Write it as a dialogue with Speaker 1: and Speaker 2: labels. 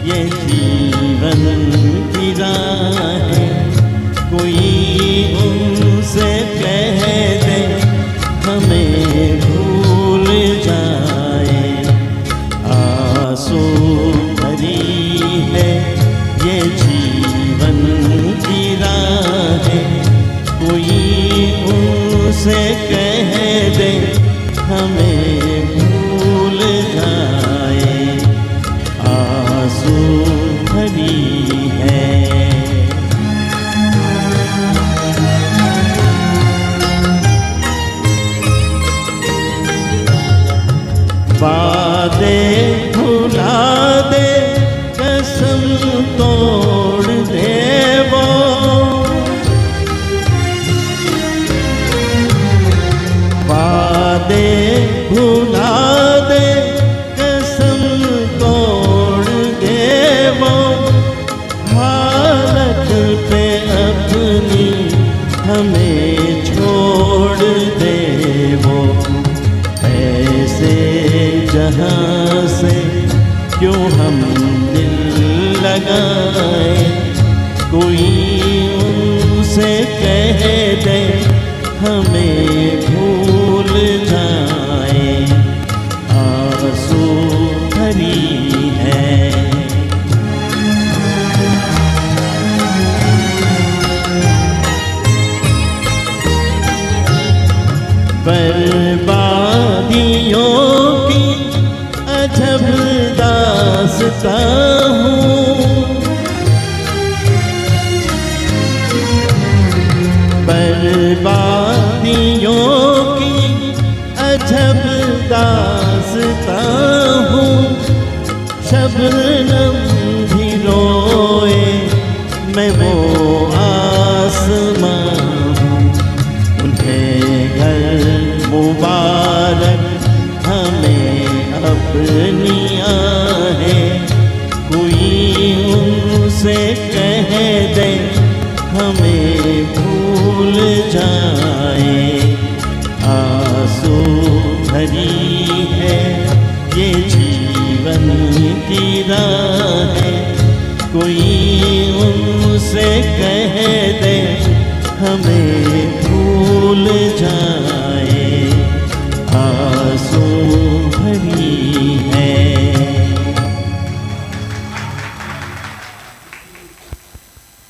Speaker 1: ये जीवन की राहें, कोई उनसे कह दे हमें भूल जाए। आंसू भरी है ये जीवन की राहें, कोई उनसे कह दे हमें भूल जाए। आंसू भरी है। वादे भुला दे, कसम तोड़ दे वो, वादे भुला दे, कसम तोड़ दे वो, हालत पे अपनी हमें छोड़ दे वो। ऐसे जहाँ से क्यों हम दिल लगाए, कोई उनसे कह दे हमें भूल जाए। आंसू भरी है। बर्बादियों की अजब दास्तां हूँ, बर्बादियों की अजब दास्तां हूँ। शबनम भी रोए मैं वो आसमां हूँ, उन्हें घर मुबारक हमें अपनी आहें, कोई उनसे कह दे हमें भूल जाए। आंसू भरी है ये जीवन की राहें, कोई उनसे कह दे हमें भूल जाए।